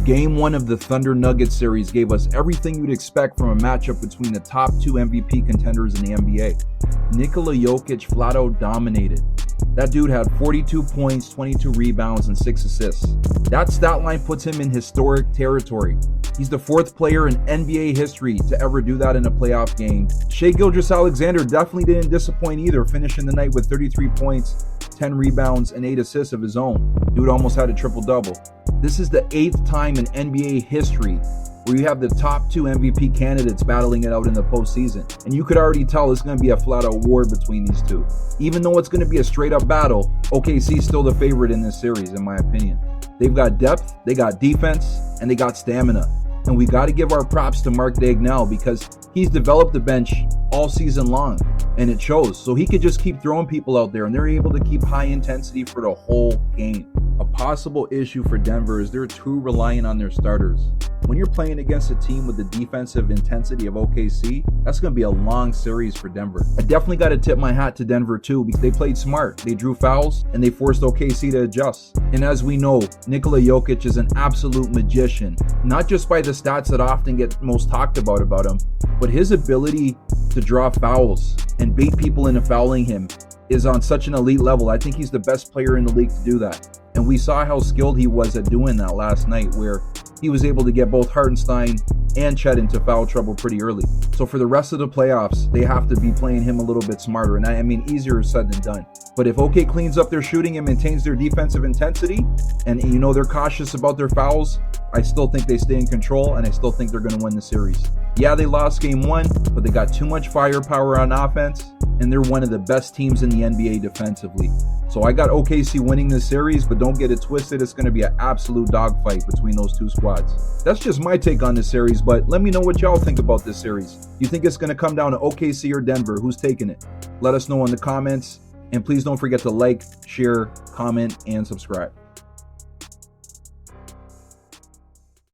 Game 1 of the Thunder Nuggets series gave us everything you'd expect from a matchup between the top two MVP contenders in the NBA. Nikola Jokic flat out dominated. That dude had 42 points, 22 rebounds, and 6 assists. That stat line puts him in historic territory. He's the 4th player in NBA history to ever do that in a playoff game. Shai Gilgeous-Alexander definitely didn't disappoint either, finishing the night with 33 points, 10 rebounds, and 8 assists of his own. Dude almost had a triple-double. This is the 8th time in NBA history where you have the top two MVP candidates battling it out in the postseason. And you could already tell it's going to be a flat-out war between these two. Even though it's going to be a straight-up battle, OKC is still the favorite in this series, in my opinion. They've got depth, they got defense, and they got stamina. And we got to give our props to Mark Daigneault because he's developed the bench all season long, and it shows. So he could just keep throwing people out there, and they're able to keep high intensity for the whole game. A possible issue for Denver is they're too reliant on their starters. When you're playing against a team with the defensive intensity of OKC, that's going to be a long series for Denver. I definitely got to tip my hat to Denver too because they played smart. They drew fouls and they forced OKC to adjust. And as we know, Nikola Jokic is an absolute magician, not just by the stats that often get most talked about him, but his ability to draw fouls and bait people into fouling him is on such an elite level. I think he's the best player in the league to do that. And we saw how skilled he was at doing that last night, where he was able to get both Hartenstein and Chet into foul trouble pretty early. So for the rest of the playoffs, they have to be playing him a little bit smarter. And I mean, easier said than done. But if OK cleans up their shooting and maintains their defensive intensity, and you know they're cautious about their fouls, I still think they stay in control, and I still think they're going to win the series. Yeah, they lost game 1, but they got too much firepower on offense, and they're one of the best teams in the NBA defensively. So I got OKC winning this series, but don't get it twisted. It's going to be an absolute dogfight between those two squads. That's just my take on this series, but let me know what y'all think about this series. You think it's going to come down to OKC or Denver? Who's taking it? Let us know in the comments, and please don't forget to like, share, comment, and subscribe.